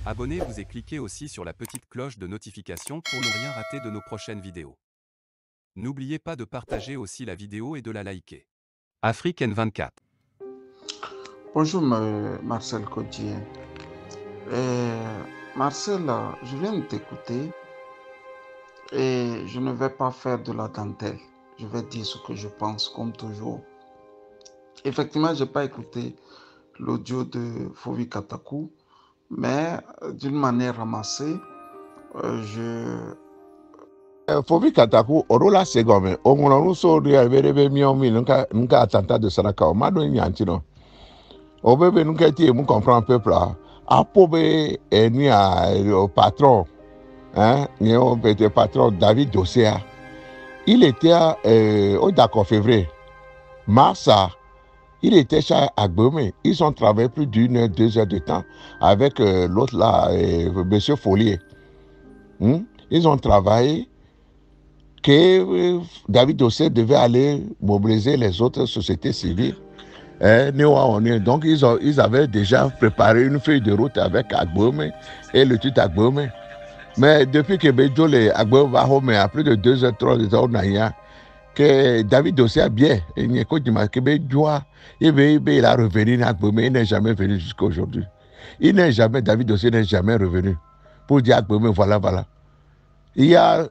Abonnez-vous et cliquez aussi sur la petite cloche de notification pour ne rien rater de nos prochaines vidéos. N'oubliez pas de partager aussi la vidéo et de la liker. Afrique N24. Bonjour Marcel Codier. Marcel, je viens de t'écouter et je ne vais pas faire de la dentelle. Je vais dire ce que je pense comme toujours. Effectivement, je n'ai pas écouté l'audio de Fovi Katakou, mais d'une manière ramassée, Fovi Katakou, Orola Segome, Omolonu Sori, Verebe Miomi, Nunca Attentat de Saraka, Mado Nyantino. Obebe Nunca Ti, Mou comprend un peu là. Apobe ni au patron, hein, ni au patron David Dossea. Il était au d'accord février. Mars, il était chez Agbome. Ils ont travaillé plus d'une heure, 2 heures de temps avec l'autre là, monsieur Follier. Ils ont travaillé que David Dossé devait aller mobiliser les autres sociétés civiles. Donc ils avaient déjà préparé une feuille de route avec Agbome et le titre Agbome. Mais depuis que Bedjole Agbome va home à plus de 2 heures, 3 heures, que David Dossé a bien, il a revenu à Agbome, il n'est jamais venu jusqu'à aujourd'hui. David Dossé n'est jamais revenu pour dire Agbome, voilà. Il y a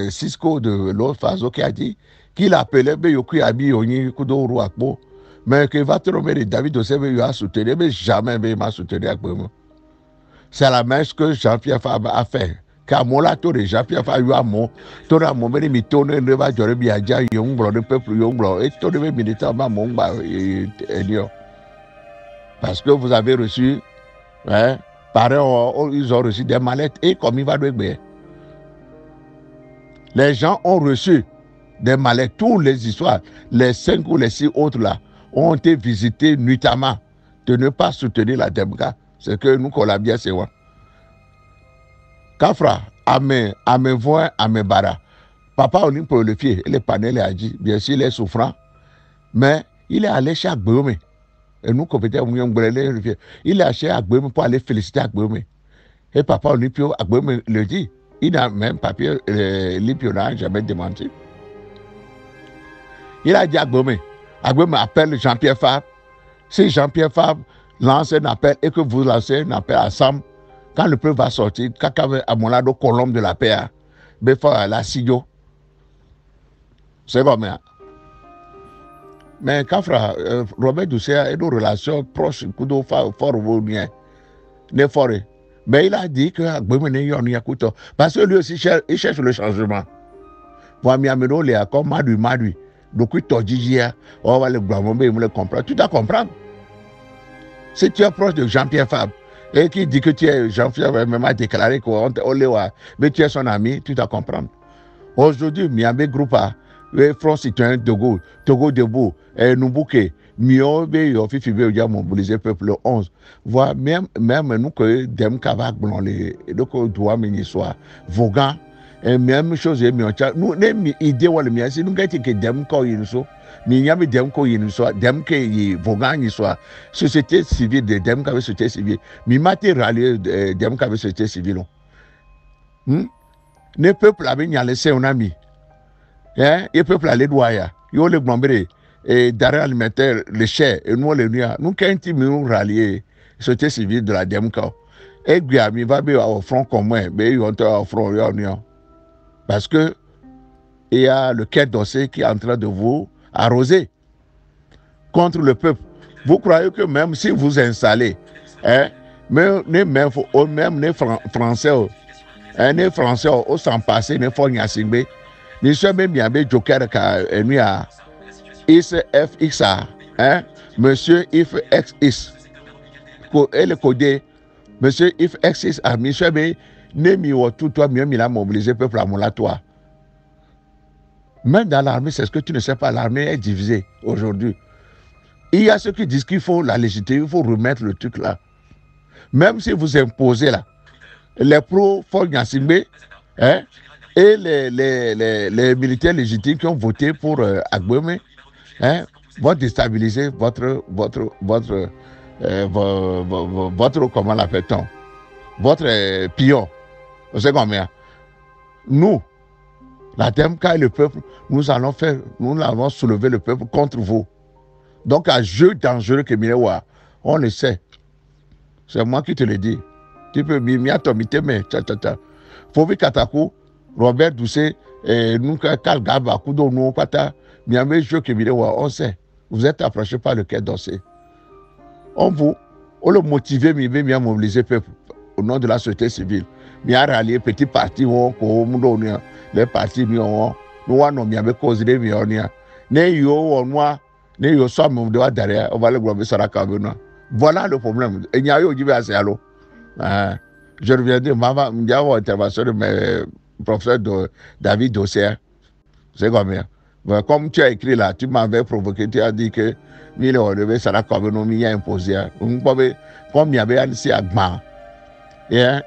Cisco de l'autre Faso qui a dit qu'il appelait Beyoku Abi Oni Kudoro Akbo, mais que va trouver David Dossé a soutenu, mais jamais il m'a soutenu Agbome. C'est la même chose que Jean-Pierre Fabre a fait. Car mon lato de Jean-Pierre Fabre a mon, tout le monde mi tourne ne va jamais bien dire Yongblo, le peuple Yongblo, et tout le militaire m'a mon parce que vous avez reçu, hein, ils ont reçu des mallettes et comme il va de bien. Les gens ont reçu des mallettes, toutes les histoires, les 5 ou les 6 autres là, ont été visités nuitamment de ne pas soutenir la Demka. C'est que nous, qu'on l'a bien, c'est moi. Kafra, Ame voix, Ame bara. Papa, on est pour le pied, les panels a dit, bien sûr, il est souffrant, mais il est allé chez Agbome. Et nous, compétents, il est allé chez Agbome pour aller féliciter Agbome. Et papa, on est pour Agbome le dit. Il n'a même papier, Lipio n'a jamais démenti. Il a dit à Agbome appelle Jean-Pierre Fabre. Si Jean-Pierre Fabre lance un appel et que vous lancez un appel ensemble, quand le peuple va sortir, quand à mon lado colombe de la paix, la Sidio. C'est comme ça. Mais quand Robert Doucet a une relation proche, mais il a dit que parce que lui aussi il cherche le changement. Pour Miameno, les accords Madui. Donc, on va le comprendre. Tu dois comprendre. Si tu es proche de Jean-Pierre Fabre et qui dit que tu es Jean-Pierre Fabre, même a déclaré qu'on mais tu es son ami, tu dois comprendre. Aujourd'hui, Miami Groupe A, le Front Citoyen de Togo Debout, Nubuke, Miobe, Yofifi, mobiliser le peuple le 11. Voir même nous que Demka va blonler, donc on doit mener soit Vaughan, et même chose, nous, les idées, si nous gagnons que Demka y soit, mais il y a Demka y soit, Demka y Vaughan y soit, société civile de Demka avec société civile, mais matériel Demka avec société civile. Le peuple a bien laissé un ami. Le peuple a les doigts, il y a les blambérés. Et d'arrêt alimentaire, les chais, et nous, les nuits, nous, quand nous rallier, société civile de la DMK, et Guillaume va bien au front commun, mais ils ont au front réunion. Parce que il y a le quai d'Ossé qui est en train de vous arroser contre le peuple. Vous croyez que même si vous installez, même les Français, les Français, au sans passer, les fonds Yassingbe, les soeurs même Yambe Joker, qui a IFXA, monsieur IFXIS, et le codé, monsieur IFXIS, a monsieur B, Nemi ou tout toi, mieux, il a mobilisé le peuple à mon toi. Même dans l'armée, c'est ce que tu ne sais pas, l'armée est divisée aujourd'hui. Il y a ceux qui disent qu'il faut la légitimité, il faut remettre le truc là. Même si vous imposez là, les pro-Fort Nyasimbe, et les militaires légitimes qui ont voté pour Agbome, vont déstabiliser votre comment l'appelle-t-on, votre pion. Vous savez combien? Nous, la DEMK et le peuple, nous allons soulever le peuple contre vous. Donc, à jeu dangereux que Mirewa, on le sait. C'est moi qui te le dis. Tu peux m'y atomiter, mais Fovi Katakou, Robert Doucet, Nuka Kalgaba, Kudo Pata, Miame jeu que Mirewa, on sait. Vous êtes approché par le quai d'Ossé. On le motiver, mais mobiliser le peuple au nom de la société civile. Mais à rallier petit parti, les partis, nous avons mis cause de Mionia. Ne yo, moi, ne yo, somme de derrière, on va le glober sur la cabine. Voilà le problème. Il y a eu du assez allô. Je reviendrai, maman, il y a une intervention de mes professeurs David Dossier. C'est combien? Comme tu as écrit là, tu m'avais provoqué, tu as dit que il devait se la cabine, il y a imposé. Comme il y avait un agma. Et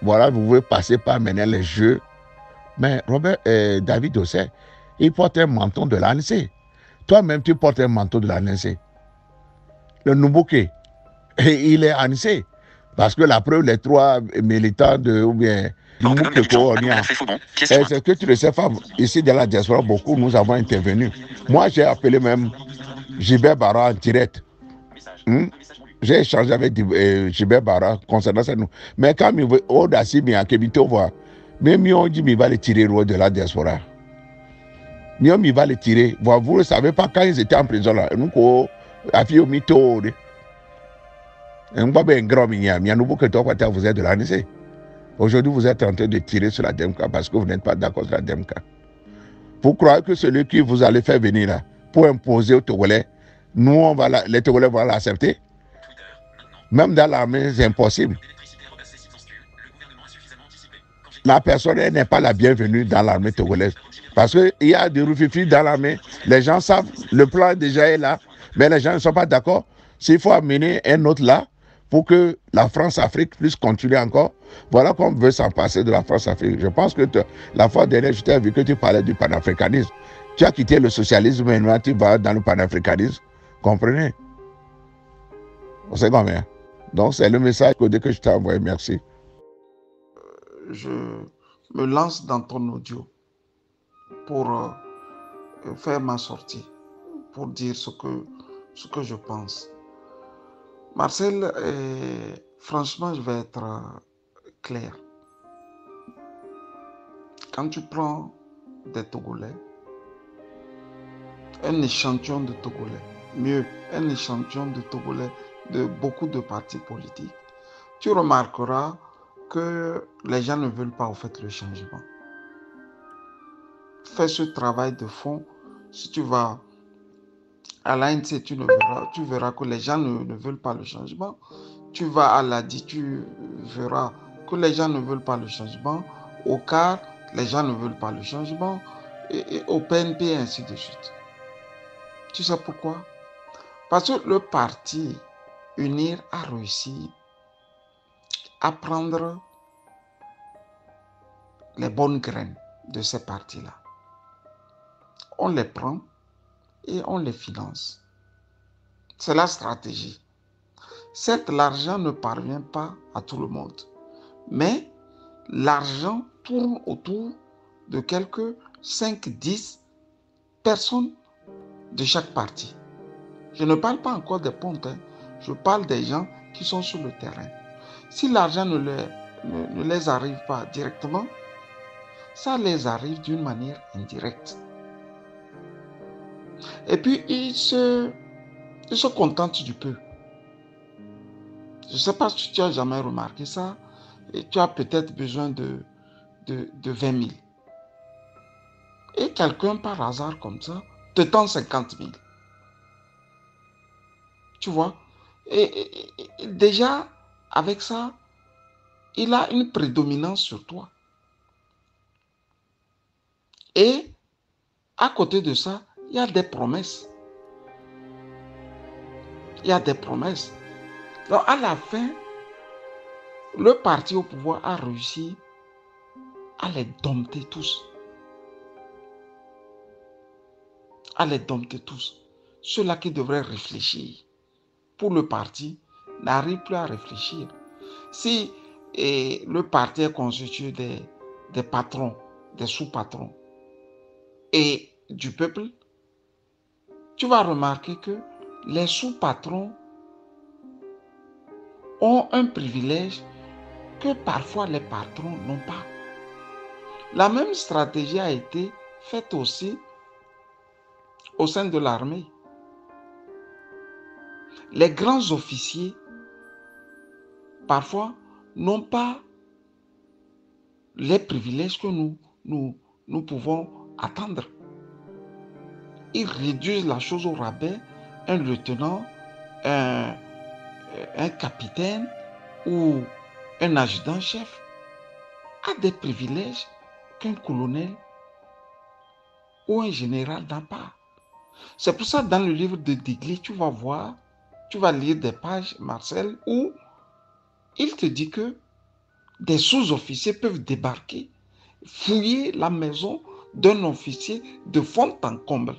voilà, vous pouvez passer par mener les jeux. Mais Robert David Dossé, il porte un menton de l'ANC. Toi-même, tu portes un manteau de l'ANC. Le Nubuké, il est ANC. Parce que la preuve, les trois militants de ou bien c'est que tu le sais, femme, ici dans la diaspora, beaucoup, nous avons intervenu. Moi, j'ai appelé même Gilbert Barra en direct. J'ai échangé avec Gilbert Barra concernant ça. Mais quand il veut, Odassi, même on dit qu'il va les tirer de la diaspora. Il va les tirer. Vous ne le savez pas quand ils étaient en prison là. Nous, vous êtes de l'ANC. Aujourd'hui, vous êtes en train de tirer sur la DEMK parce que vous n'êtes pas d'accord sur la DEMK. Vous croyez que celui qui vous allez faire venir là pour imposer aux Togolais, nous, les Togolais vont l'accepter? Même dans l'armée, c'est impossible. La personne n'est pas la bienvenue dans l'armée togolaise. Parce qu'il y a des rufifi dans l'armée. Les gens savent, le plan déjà est là, mais les gens ne sont pas d'accord. S'il faut amener un autre là, pour que la France-Afrique puisse continuer encore, voilà qu'on veut s'en passer de la France-Afrique. Je pense que la fois dernière, je t'ai vu que tu parlais du panafricanisme. Tu as quitté le socialisme, maintenant tu vas dans le panafricanisme. Comprenez? On sait combien. Donc c'est le message que je t'ai envoyé. Merci. Je me lance dans ton audio pour faire ma sortie, pour dire ce que je pense. Marcel, franchement, je vais être clair. Quand tu prends des Togolais, un échantillon de Togolais, mieux, un échantillon de Togolais de beaucoup de partis politiques, tu remarqueras que les gens ne veulent pas au fait le changement. Fais ce travail de fond. Si tu vas à l'ANC, tu verras que les gens ne veulent pas le changement. Tu vas à l'ADI, tu verras que les gens ne veulent pas le changement. Au CAR, les gens ne veulent pas le changement. Et au PNP, et ainsi de suite. Tu sais pourquoi? Parce que le parti UNIR a réussi à prendre les bonnes graines de ces partis-là. On les prend et on les finance. C'est la stratégie. Certes, l'argent ne parvient pas à tout le monde, mais l'argent tourne autour de quelques 5-10 personnes de chaque parti. Je ne parle pas encore des pontes, je parle des gens qui sont sur le terrain. Si l'argent ne les arrive pas directement, ça les arrive d'une manière indirecte. Et puis, ils se contentent du peu. Je ne sais pas si tu as jamais remarqué ça. Et tu as peut-être besoin de 20 000. Et quelqu'un, par hasard comme ça, te tend 50 000. Tu vois? Et déjà, avec ça, il a une prédominance sur toi. Et à côté de ça, il y a des promesses. Il y a des promesses. Donc à la fin, le parti au pouvoir a réussi à les dompter tous. À les dompter tous. Ceux-là qui devraient réfléchir pour le parti n'arrivent plus à réfléchir. Si le parti est constitué des patrons, des sous-patrons et du peuple, tu vas remarquer que les sous-patrons ont un privilège que parfois les patrons n'ont pas. La même stratégie a été faite aussi au sein de l'armée. Les grands officiers, parfois, n'ont pas les privilèges que nous pouvons attendre. Ils réduisent la chose au rabais. Un lieutenant, un capitaine ou un adjudant-chef a des privilèges qu'un colonel ou un général n'a pas. C'est pour ça que dans le livre de Digley, tu vas voir, tu vas lire des pages, Marcel, où il te dit que des sous-officiers peuvent débarquer, fouiller la maison d'un officier de fond en comble.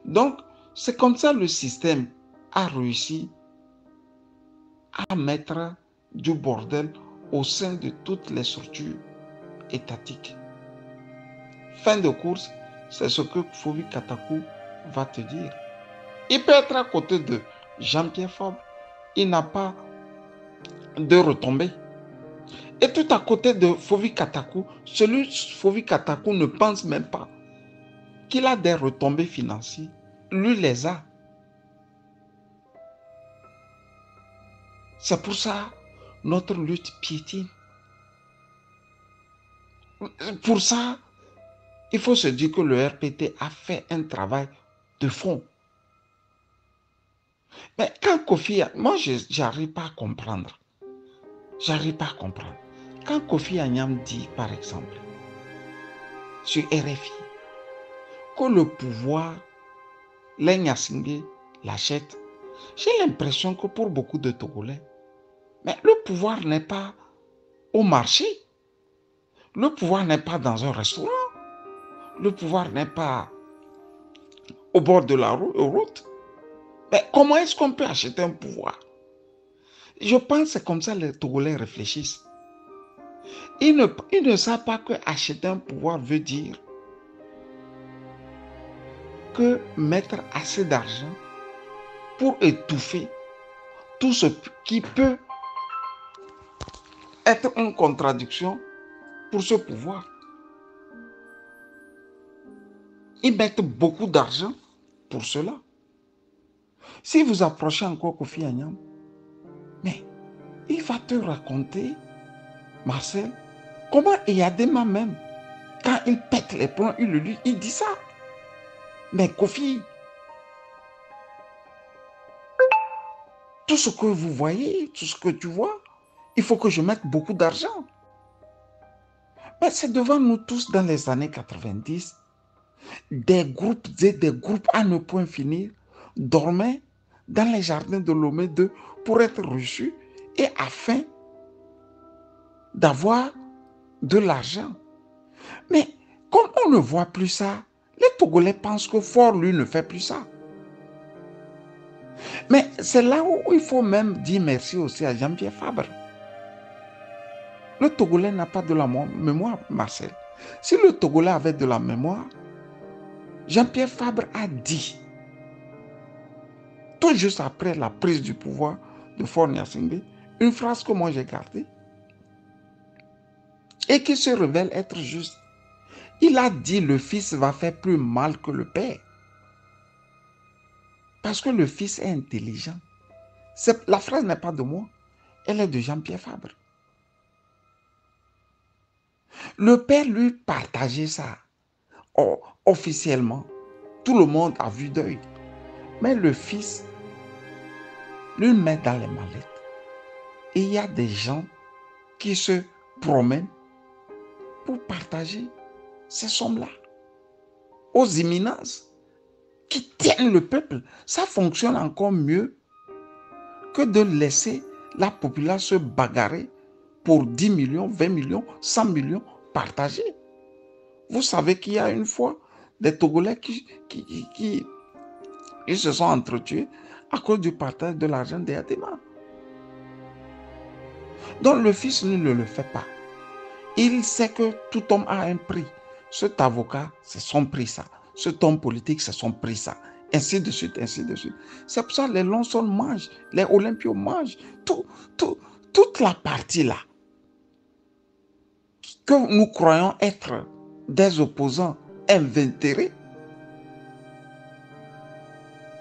Donc, c'est comme ça le système a réussi à mettre du bordel au sein de toutes les structures étatiques. Fin de course, c'est ce que Fovi Katakou va te dire. Il peut être à côté de Jean-Pierre Fabre, il n'a pas de retombées. Et tout à côté de Fovi Katakou, celui Fovi Katakou ne pense même pas qu'il a des retombées financières. Lui les a. C'est pour ça notre lutte piétine. Pour ça, il faut se dire que le RPT a fait un travail de fond. Mais quand Kofi, moi j'arrive pas à comprendre. J'arrive pas à comprendre. Quand Kofi Agnam dit, par exemple, sur RFI, que le pouvoir, les Nyassingé l'achète, j'ai l'impression que pour beaucoup de Togolais, mais le pouvoir n'est pas au marché. Le pouvoir n'est pas dans un restaurant. Le pouvoir n'est pas au bord de la route. Mais comment est-ce qu'on peut acheter un pouvoir? Je pense que c'est comme ça que les Togolais réfléchissent. Ils ne savent pas que acheter un pouvoir veut dire que mettre assez d'argent pour étouffer tout ce qui peut être une contradiction pour ce pouvoir. Ils mettent beaucoup d'argent pour cela. Si vous approchez encore Kofi Agnam, mais il va te raconter, Marcel, comment Eyadema même, quand il pète les plombs, il dit ça. Mais Kofi, tout ce que vous voyez, tout ce que tu vois, il faut que je mette beaucoup d'argent. Mais c'est devant nous tous dans les années 90, des groupes et des groupes à ne point finir dormaient dans les jardins de Lomé 2 pour être reçus et afin d'avoir de l'argent. Mais comme on ne voit plus ça, les Togolais pensent que Fort, lui, ne fait plus ça. Mais c'est là où il faut même dire merci aussi à Jean-Pierre Fabre. Le Togolais n'a pas de la mémoire, Marcel. Si le Togolais avait de la mémoire, Jean-Pierre Fabre a dit, tout juste après la prise du pouvoir de Faure Gnassingbé, une phrase que moi j'ai gardée et qui se révèle être juste. Il a dit le fils va faire plus mal que le père. Parce que le fils est intelligent. La phrase n'est pas de moi, elle est de Jean-Pierre Fabre. Le père lui partageait ça officiellement. Tout le monde a vu d'œil. Mais le fils lui met dans les mallettes. Et il y a des gens qui se promènent pour partager ces sommes-là aux imminences qui tiennent le peuple. Ça fonctionne encore mieux que de laisser la population se bagarrer pour 10 millions, 20 millions, 100 millions partagés. Vous savez qu'il y a une fois des Togolais qui se sont entretués à cause du partage de l'argent d'Eyadema. Donc le fils ne le fait pas. Il sait que tout homme a un prix. Cet avocat, c'est son prix ça. Cet homme politique, c'est son prix ça. Ainsi de suite, ainsi de suite. C'est pour ça que les Lonson mangent, les Olympios mangent, toute la partie là que nous croyons être des opposants invétérés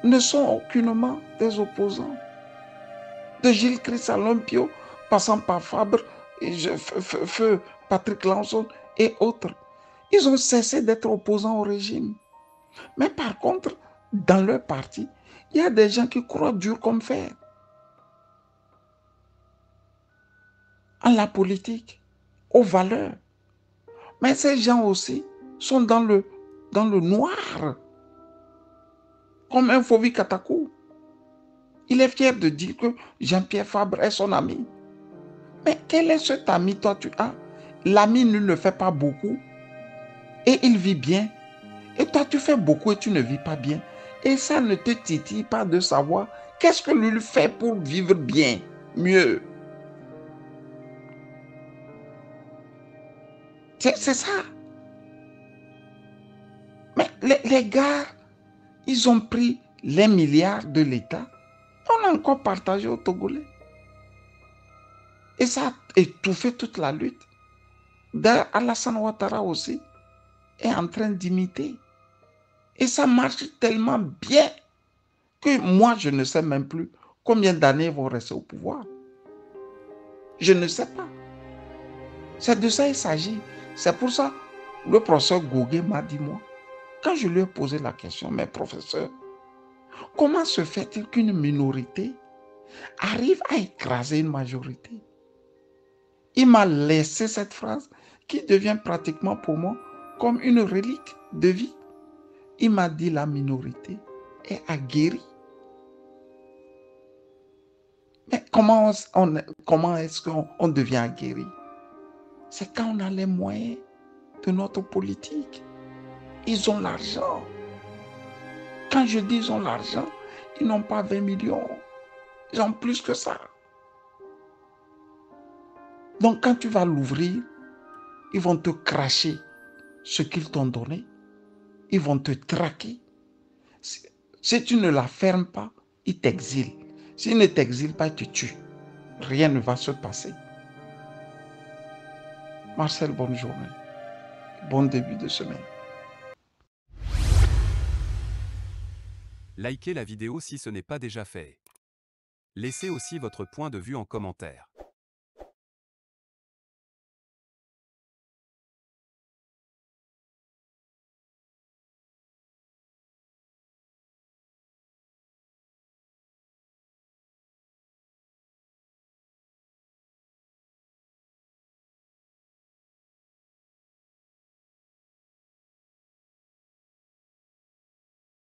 ne sont aucunement des opposants. De Gilles Christ à Olympio, passant par Fabre, Feu Patrick Lanson et autres. Ils ont cessé d'être opposants au régime. Mais par contre, dans leur parti, il y a des gens qui croient dur comme fer en la politique, aux valeurs. Mais ces gens aussi sont dans le noir, comme un Fovi Katakou. Il est fier de dire que Jean-Pierre Fabre est son ami. Mais quel est cet ami toi tu as? L'ami ne le fait pas beaucoup et il vit bien. Et toi tu fais beaucoup et tu ne vis pas bien. Et ça ne te titille pas de savoir qu'est-ce que lui fait pour vivre bien, mieux. C'est ça. Mais les gars, ils ont pris les milliards de l'État. On a encore partagé aux Togolais. Et ça a étouffé toute la lutte. D'ailleurs, Alassane Ouattara aussi est en train d'imiter. Et ça marche tellement bien que moi, je ne sais même plus combien d'années ils vont rester au pouvoir. Je ne sais pas. C'est de ça qu'il s'agit. C'est pour ça que le professeur Gougué m'a dit, moi, quand je lui ai posé la question, mais professeur, comment se fait-il qu'une minorité arrive à écraser une majorité? Il m'a laissé cette phrase qui devient pratiquement pour moi comme une relique de vie. Il m'a dit la minorité est aguerrie. Mais comment est-ce qu'on devient aguerri? C'est quand on a les moyens de notre politique. Ils ont l'argent. Quand je dis ils ont l'argent, ils n'ont pas 20 millions. Ils ont plus que ça. Donc quand tu vas l'ouvrir, ils vont te cracher ce qu'ils t'ont donné. Ils vont te traquer. Si tu ne la fermes pas, ils t'exilent. S'ils ne t'exilent pas, ils te tuent. Rien ne va se passer. Marcel, bonne journée. Bon début de semaine. Likez la vidéo si ce n'est pas déjà fait. Laissez aussi votre point de vue en commentaire.